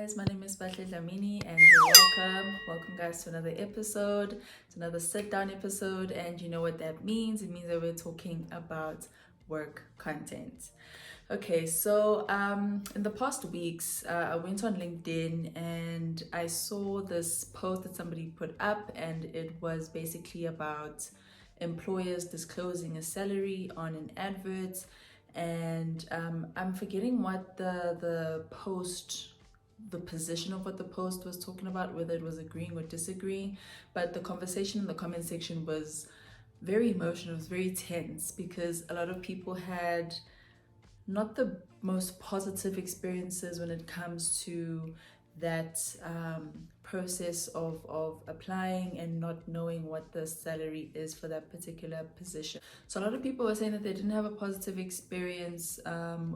guys, my name is Batle Dlamini and you're welcome. Welcome guys to another episode, to another sit down episode, and you know what that means. It means that we're talking about work content. Okay, so in the past weeks, I went on LinkedIn and I saw this post that somebody put up, and it was basically about employers disclosing a salary on an advert. And I'm forgetting what the position of what the post was talking about, whether it was agreeing or disagreeing, but the conversation in the comment section was very emotional. It was very tense because a lot of people had not the most positive experiences when it comes to that process of applying and not knowing what the salary is for that particular position. So a lot of people were saying that they didn't have a positive experience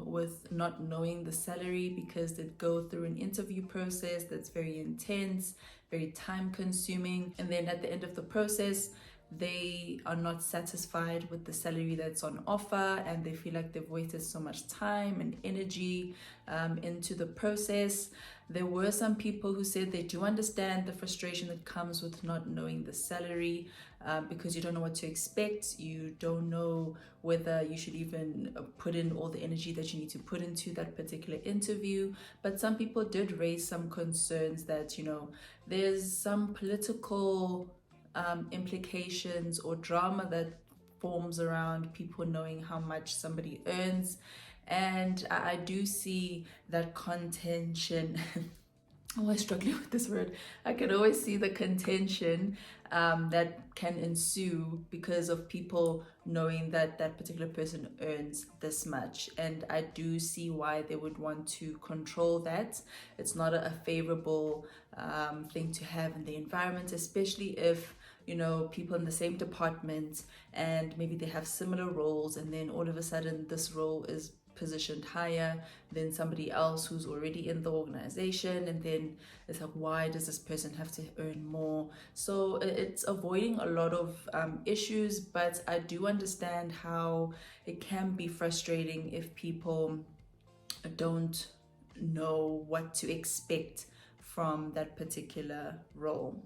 with not knowing the salary because they'd go through an interview process that's very intense, very time consuming, and then at the end of the process they are not satisfied with the salary that's on offer, and they feel like they've wasted so much time and energy into the process. There were some people who said they do understand the frustration that comes with not knowing the salary because you don't know what to expect. You don't know whether you should even put in all the energy that you need to put into that particular interview. But some people did raise some concerns that, you know, there's some political implications or drama that forms around people knowing how much somebody earns. And I do see that contention. I'm always struggling with this word. I can always see the contention that can ensue because of people knowing that that particular person earns this much. And I do see why they would want to control that. It's not a favorable thing to have in the environment, especially if, you know, people in the same department and maybe they have similar roles, and then all of a sudden this role is positioned higher than somebody else who's already in the organization, and then it's like, why does this person have to earn more? So it's avoiding a lot of issues, but I do understand how it can be frustrating if people don't know what to expect from that particular role.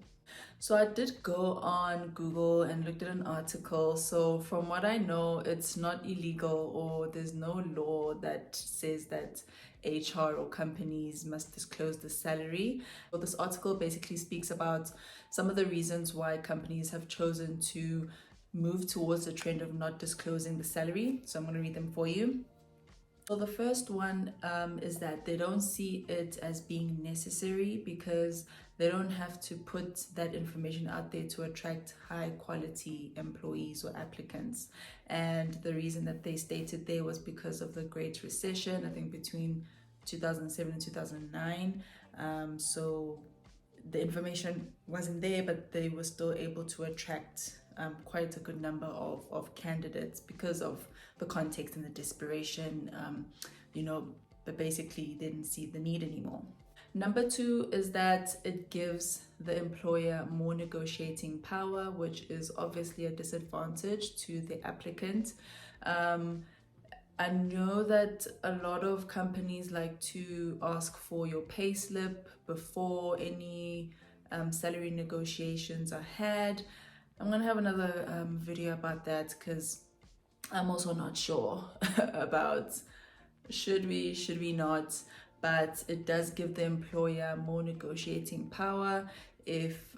So I did go on Google and looked at an article. So from what I know, it's not illegal, or there's no law that says that HR or companies must disclose the salary. So this article basically speaks about some of the reasons why companies have chosen to move towards the trend of not disclosing the salary. So I'm going to read them for you. So the first one is that they don't see it as being necessary because they don't have to put that information out there to attract high quality employees or applicants. And the reason that they stated there was because of the Great Recession, I think between 2007 and 2009. So the information wasn't there, but they were still able to attract quite a good number of candidates because of the context and the desperation, but basically didn't see the need anymore. Number two is that it gives the employer more negotiating power, which is obviously a disadvantage to the applicant. I know that a lot of companies like to ask for your pay slip before any salary negotiations are had. I'm going to have another video about that because I'm also not sure about should we not, but it does give the employer more negotiating power if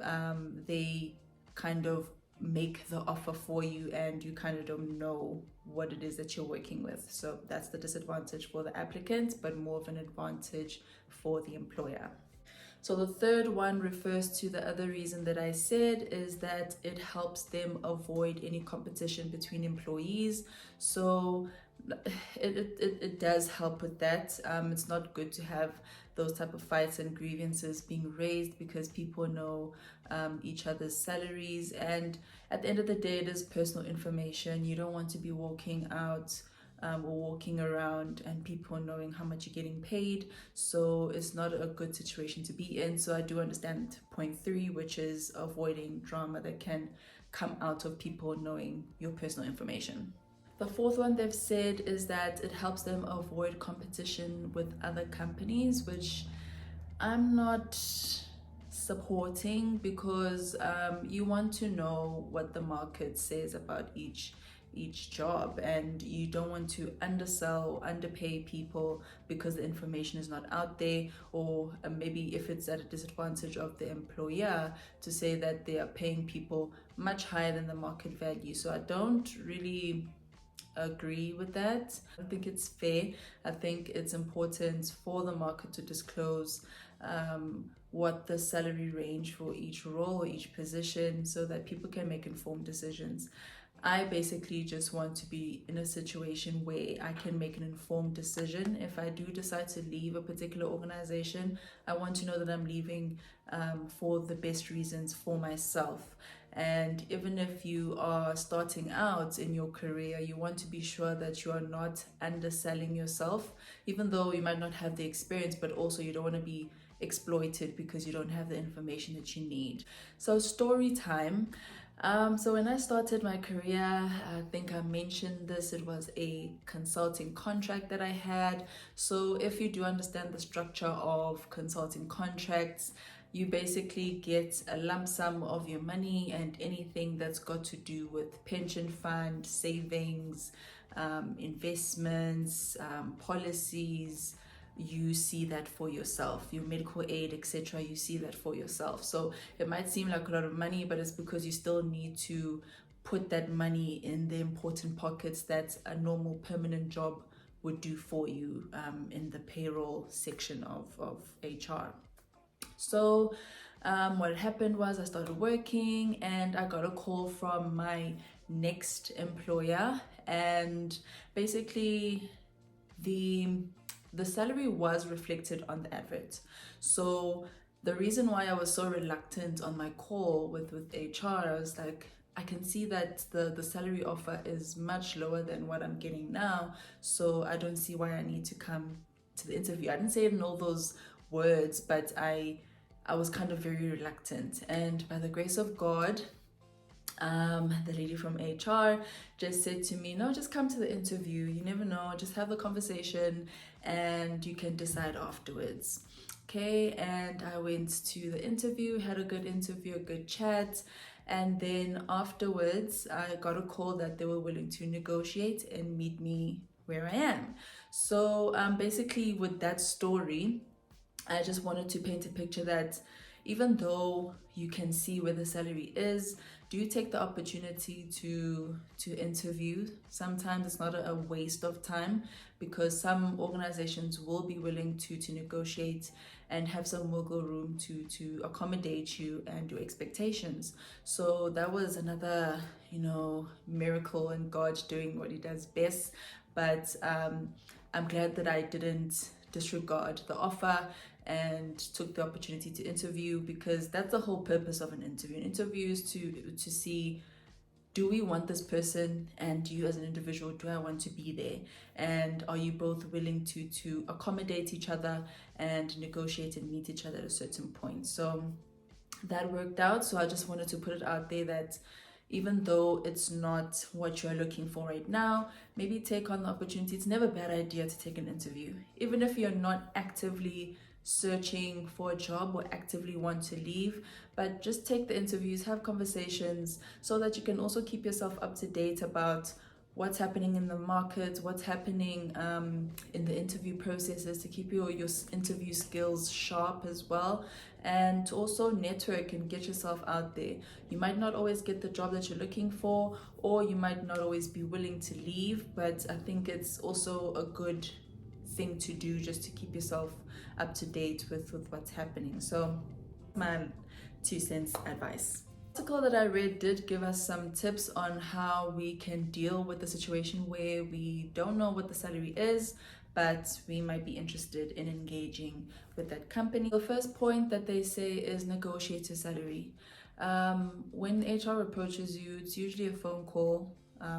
they kind of make the offer for you and you kind of don't know what it is that you're working with. So that's the disadvantage for the applicant, but more of an advantage for the employer. So the third one refers to the other reason that I said, is that it helps them avoid any competition between employees. So it does help with that. It's not good to have those type of fights and grievances being raised because people know each other's salaries, and at the end of the day it is personal information. You don't want to be walking out or walking around and people knowing how much you're getting paid. So it's not a good situation to be in. So I do understand point 3, which is avoiding drama that can come out of people knowing your personal information. The fourth one they've said is that it helps them avoid competition with other companies, which I'm not supporting because you want to know what the market says about each job, and you don't want to undersell, underpay people because the information is not out there, or maybe if it's at a disadvantage of the employer to say that they are paying people much higher than the market value. So I don't really agree with that. I think it's fair. I think it's important for the market to disclose what the salary range for each role or each position, so that people can make informed decisions. I basically just want to be in a situation where I can make an informed decision. If I do decide to leave a particular organization, I want to know that I'm leaving for the best reasons for myself. And even if you are starting out in your career, you want to be sure that you are not underselling yourself, even though you might not have the experience, but also you don't want to be exploited because you don't have the information that you need. So story time. So when I started my career, I think I mentioned this, it was a consulting contract that I had. So if you do understand the structure of consulting contracts, you basically get a lump sum of your money, and anything that's got to do with pension fund, savings, investments, policies, you see that for yourself. Your medical aid, etc., you see that for yourself. So it might seem like a lot of money, but it's because you still need to put that money in the important pockets that a normal permanent job would do for you, in the payroll section of HR. So what happened was I started working and I got a call from my next employer, and basically the salary was reflected on the advert. So the reason why I was so reluctant on my call with HR, I was like, I can see that the salary offer is much lower than what I'm getting now, so I don't see why I need to come to the interview. I didn't say it in all those words, but I was kind of very reluctant. And by the grace of God, the lady from HR just said to me, no, just come to the interview. You never know, just have the conversation and you can decide afterwards. Okay, and I went to the interview, had a good interview, a good chat. And then afterwards, I got a call that they were willing to negotiate and meet me where I am. So basically with that story, I just wanted to paint a picture that even though you can see where the salary is, do take the opportunity to interview. Sometimes it's not a waste of time, because some organizations will be willing to negotiate and have some wiggle room to accommodate you and your expectations. So that was another, miracle, and God doing what he does best. But I'm glad that I didn't disregard the offer and took the opportunity to interview, because that's the whole purpose of an interview. An interview is to see, do we want this person, and you as an individual, do I want to be there, and are you both willing to accommodate each other and negotiate and meet each other at a certain point. So that worked out. So I just wanted to put it out there that even though it's not what you're looking for right now, maybe take on the opportunity. It's never a bad idea to take an interview, even if you're not actively searching for a job or actively want to leave. But just take the interviews, have conversations, so that you can also keep yourself up to date about what's happening in the market, what's happening in the interview processes, to keep your interview skills sharp as well, and to also network and get yourself out there. You might not always get the job that you're looking for, or you might not always be willing to leave, but I think it's also a good thing to do just to keep yourself up to date with what's happening. So my 2 cents advice. The article that I read did give us some tips on how we can deal with the situation where we don't know what the salary is, but we might be interested in engaging with that company. The first point that they say is negotiate your salary. When HR approaches you, it's usually a phone call.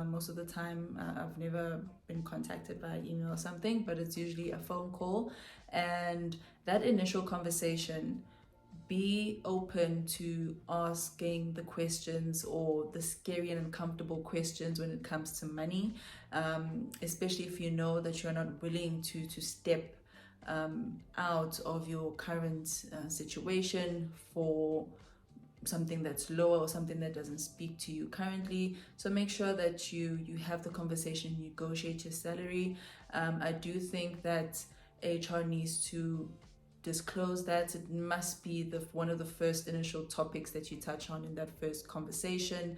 Most of the time, I've never been contacted by email or something, but it's usually a phone call. And that initial conversation, be open to asking the questions, or the scary and uncomfortable questions when it comes to money, especially if you know that you're not willing to step out of your current situation for something that's lower or something that doesn't speak to you currently. So make sure that you have the conversation, negotiate your salary. I do think that HR needs to disclose that. It must be one of the first initial topics that you touch on in that first conversation,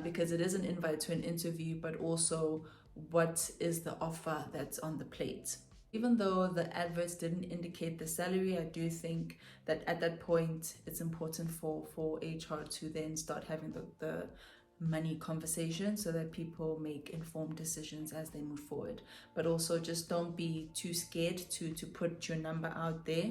because it is an invite to an interview, but also what is the offer that's on the plate. Even though the adverts didn't indicate the salary, I do think that at that point it's important for HR to then start having the money conversation so that people make informed decisions as they move forward. But also just don't be too scared to put your number out there.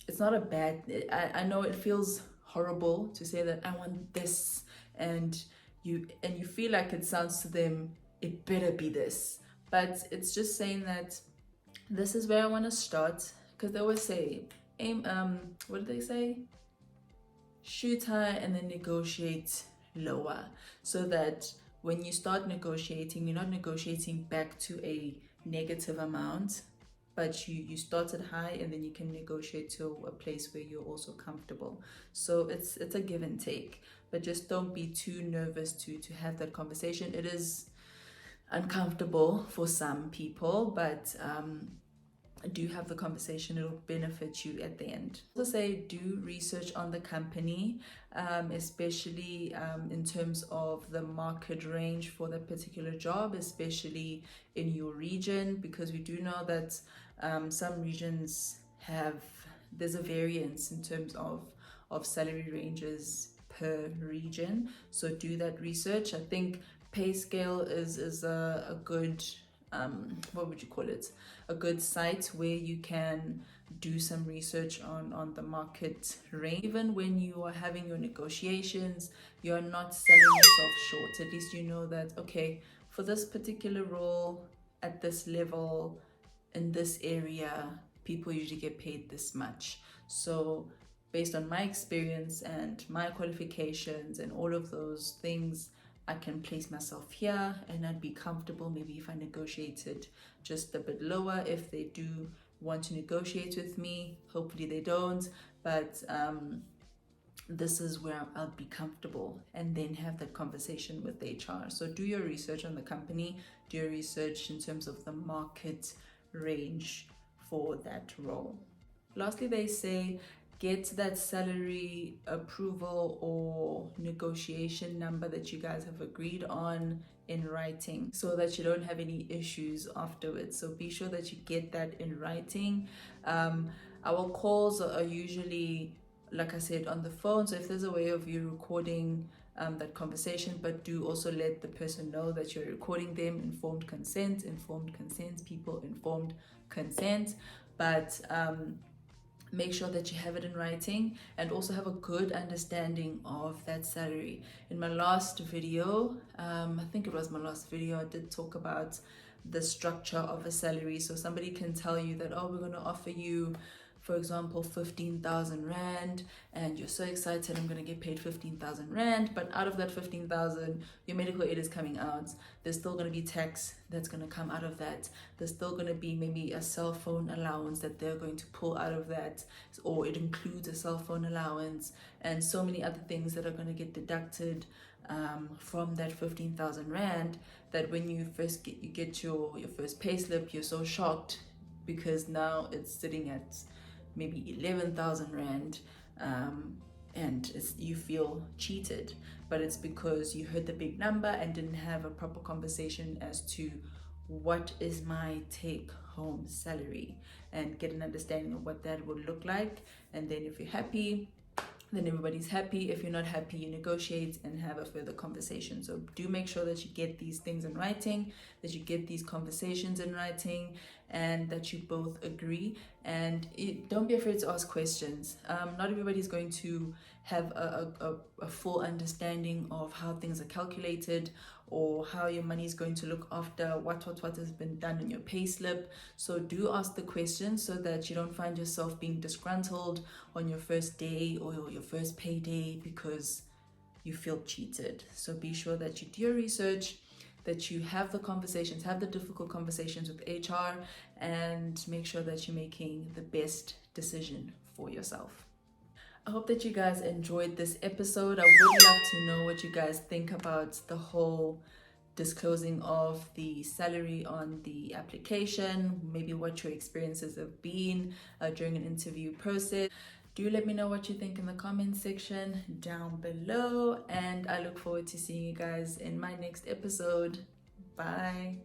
It's not a bad, I know it feels horrible to say that I want this, and you feel like it sounds to them, it better be this. But it's just saying that this is where I want to start, because they always say aim, what do they say? Shoot high and then negotiate lower, so that when you start negotiating, you're not negotiating back to a negative amount, but you started high and then you can negotiate to a place where you're also comfortable. So it's a give and take, but just don't be too nervous to have that conversation. It is uncomfortable for some people, but do have the conversation. It'll benefit you at the end. Also say do research on the company, especially in terms of the market range for that particular job, especially in your region, because we do know that some regions there's a variance in terms of salary ranges per region. So do that research. I think Payscale is a good, what would you call it? A good site where you can do some research on the market range. Even when you are having your negotiations, you're not selling yourself short. At least you know that, okay, for this particular role at this level in this area, people usually get paid this much. So based on my experience and my qualifications and all of those things, I can place myself here and I'd be comfortable maybe if I negotiated just a bit lower. If they do want to negotiate with me, hopefully they don't, but this is where I'll be comfortable, and then have that conversation with HR. So do your research on the company, do your research in terms of the market range for that role. Lastly, they say get that salary approval or negotiation number that you guys have agreed on in writing, so that you don't have any issues afterwards. So be sure that you get that in writing. Our calls are usually, like I said, on the phone. So if there's a way of you recording that conversation, but do also let the person know that you're recording them. Informed consent, people, informed consent. But make sure that you have it in writing, and also have a good understanding of that salary. In my last video, I think it was my last video, I did talk about the structure of a salary. So somebody can tell you that, oh, we're going to offer you, for example, 15,000 Rand, and you're so excited, I'm going to get paid 15,000 Rand, but out of that 15,000, your medical aid is coming out. There's still going to be tax that's going to come out of that. There's still going to be maybe a cell phone allowance that they're going to pull out of that, or it includes a cell phone allowance, and so many other things that are going to get deducted from that 15,000 Rand, that when you get your first pay slip, you're so shocked, because now it's sitting at maybe 11,000 Rand, and you feel cheated. But it's because you heard the big number and didn't have a proper conversation as to what is my take home salary, and get an understanding of what that would look like. And then if you're happy, then everybody's happy. If you're not happy, you negotiate and have a further conversation. So do make sure that you get these things in writing, that you get these conversations in writing, and that you both agree. And don't be afraid to ask questions. Not everybody's going to have a full understanding of how things are calculated, or how your money is going to look after what has been done in your pay slip. So do ask the questions, so that you don't find yourself being disgruntled on your first day or your first payday because you feel cheated. So be sure that you do your research, that you have the conversations, have the difficult conversations with HR, and make sure that you're making the best decision for yourself. I hope that you guys enjoyed this episode. I would love to know what you guys think about the whole disclosing of the salary on the application, maybe what your experiences have been during an interview process. Do let me know what you think in the comment section down below, and I look forward to seeing you guys in my next episode. Bye.